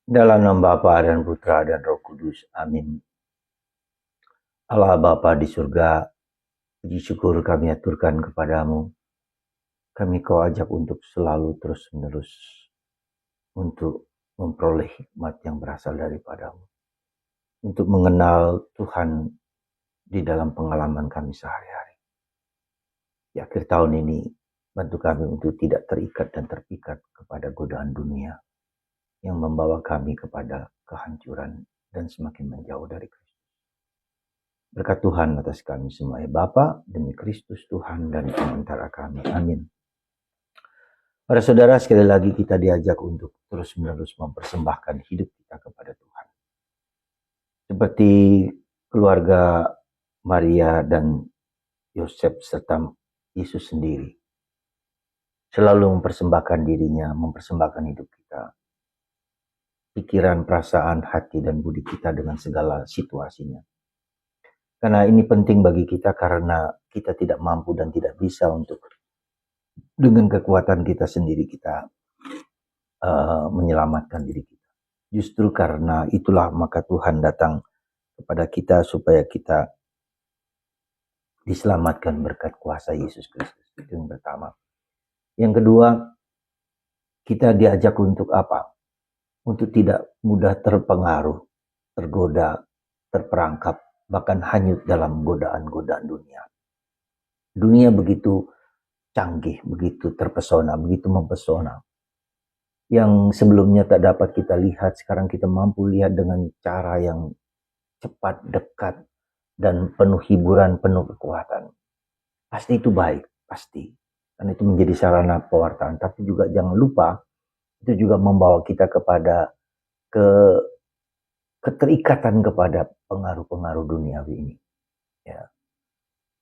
Dalam nama Bapa dan Putra dan Roh Kudus. Amin. Allah Bapa di surga, puji syukur kami aturkan kepadamu. Kami kau ajak untuk selalu terus-menerus untuk memperoleh hikmat yang berasal daripadamu. Untuk mengenal Tuhan di dalam pengalaman kami sehari-hari. Di akhir tahun ini, bantu kami untuk tidak terikat dan terpikat kepada godaan dunia yang membawa kami kepada kehancuran dan semakin menjauh dari Kristus. Berkat Tuhan atas kami semua, ya Bapa, demi Kristus Tuhan dan antara kami. Amin. Para saudara, sekali lagi kita diajak untuk terus-menerus mempersembahkan hidup kita kepada Tuhan. Seperti keluarga Maria dan Yosef serta Yesus sendiri. Selalu mempersembahkan dirinya, mempersembahkan hidup kita. Pikiran, perasaan, hati, dan budi kita dengan segala situasinya. Karena ini penting bagi kita karena kita tidak mampu dan tidak bisa untuk dengan kekuatan kita sendiri kita menyelamatkan diri kita. Justru karena itulah maka Tuhan datang kepada kita supaya kita diselamatkan berkat kuasa Yesus Kristus. Itu yang pertama. Yang kedua, kita diajak untuk apa? Untuk tidak mudah terpengaruh, tergoda, terperangkap, bahkan hanyut dalam godaan-godaan dunia. Dunia begitu canggih, begitu terpesona, begitu mempesona. Yang sebelumnya tak dapat kita lihat, sekarang kita mampu lihat dengan cara yang cepat, dekat, dan penuh hiburan, penuh kekuatan. Pasti itu baik, pasti. Dan itu menjadi sarana pewartaan. Tapi juga jangan lupa, itu juga membawa kita kepada keterikatan kepada pengaruh-pengaruh duniawi ini. Ya.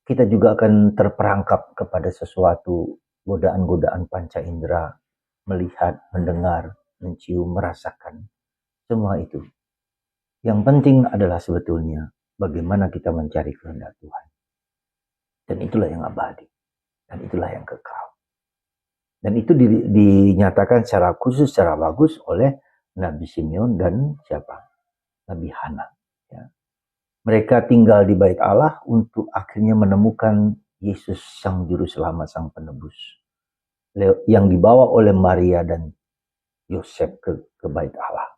Kita juga akan terperangkap kepada sesuatu godaan-godaan panca indera, melihat, mendengar, mencium, merasakan. Semua itu. Yang penting adalah sebetulnya bagaimana kita mencari kehendak Tuhan. Dan itulah yang abadi. Dan itulah yang kekal. Dan itu dinyatakan secara khusus, secara bagus oleh Nabi Simeon dan siapa? Nabi Hana. Ya. Mereka tinggal di bait Allah untuk akhirnya menemukan Yesus sang juru selamat, sang penebus. Yang dibawa oleh Maria dan Yosef ke bait Allah.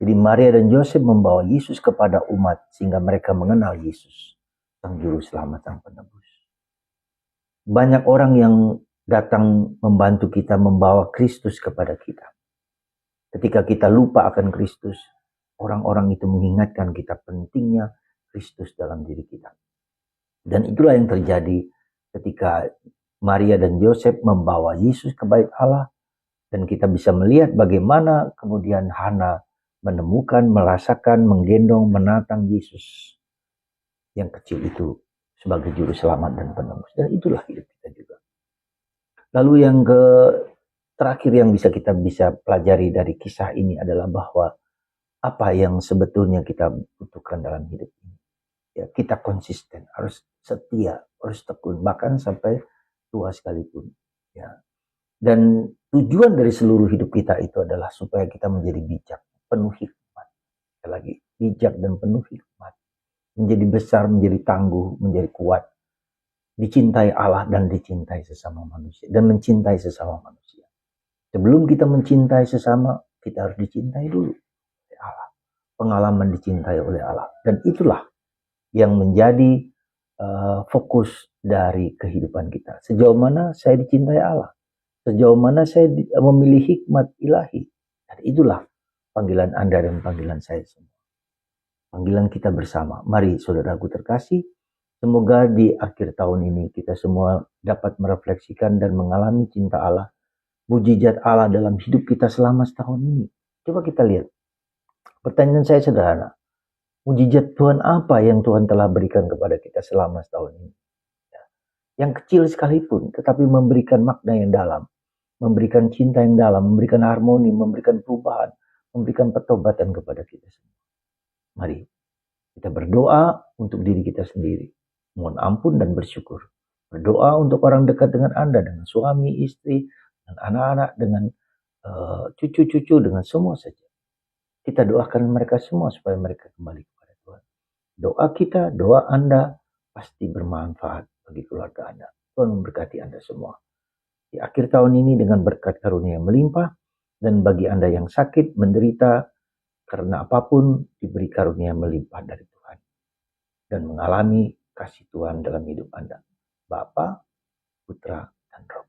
Jadi Maria dan Yosef membawa Yesus kepada umat sehingga mereka mengenal Yesus, sang juru selamat, sang penebus. Banyak orang yang datang membantu kita membawa Kristus kepada kita. Ketika kita lupa akan Kristus, orang-orang itu mengingatkan kita pentingnya Kristus dalam diri kita. Dan itulah yang terjadi ketika Maria dan Yosef membawa Yesus ke bait Allah. Dan kita bisa melihat bagaimana kemudian Hana menemukan, merasakan, menggendong, menatang Yesus yang kecil itu sebagai juru selamat dan penebus. Dan itulah hidup kita juga. Lalu yang terakhir yang kita bisa pelajari dari kisah ini adalah bahwa apa yang sebetulnya kita butuhkan dalam hidup ini. Ya, kita konsisten, harus setia, harus tekun, bahkan sampai tua sekalipun. Ya. Dan tujuan dari seluruh hidup kita itu adalah supaya kita menjadi bijak, penuh hikmat. Sekali lagi, bijak dan penuh hikmat. Menjadi besar, menjadi tangguh, menjadi kuat. Dicintai Allah dan dicintai sesama manusia. Dan mencintai sesama manusia. Sebelum kita mencintai sesama, kita harus dicintai dulu oleh Allah. Pengalaman dicintai oleh Allah. Dan itulah yang menjadi fokus dari kehidupan kita. Sejauh mana saya dicintai Allah. Sejauh mana saya memilih hikmat ilahi. Dan itulah panggilan Anda dan panggilan saya semua. Panggilan kita bersama. Mari saudaraku terkasih. Semoga di akhir tahun ini kita semua dapat merefleksikan dan mengalami cinta Allah. Mujizat Allah dalam hidup kita selama setahun ini. Coba kita lihat. Pertanyaan saya sederhana. Mujizat Tuhan apa yang Tuhan telah berikan kepada kita selama setahun ini? Yang kecil sekalipun, tetapi memberikan makna yang dalam. Memberikan cinta yang dalam, memberikan harmoni, memberikan perubahan, memberikan pertobatan kepada kita semua. Mari kita berdoa untuk diri kita sendiri. Mohon ampun dan bersyukur. Berdoa untuk orang dekat dengan Anda, dengan suami, istri, dengan anak-anak, dengan cucu-cucu, dengan semua saja. Kita doakan mereka semua supaya mereka kembali kepada Tuhan. Doa kita, doa Anda pasti bermanfaat bagi keluarga Anda. Tuhan memberkati Anda semua. Di akhir tahun ini dengan berkat karunia yang melimpah, dan bagi Anda yang sakit, menderita, karena apapun diberi karunia yang melimpah dari Tuhan. Dan mengalami kasih Tuhan dalam hidup Anda. Bapa, Putra, dan Roh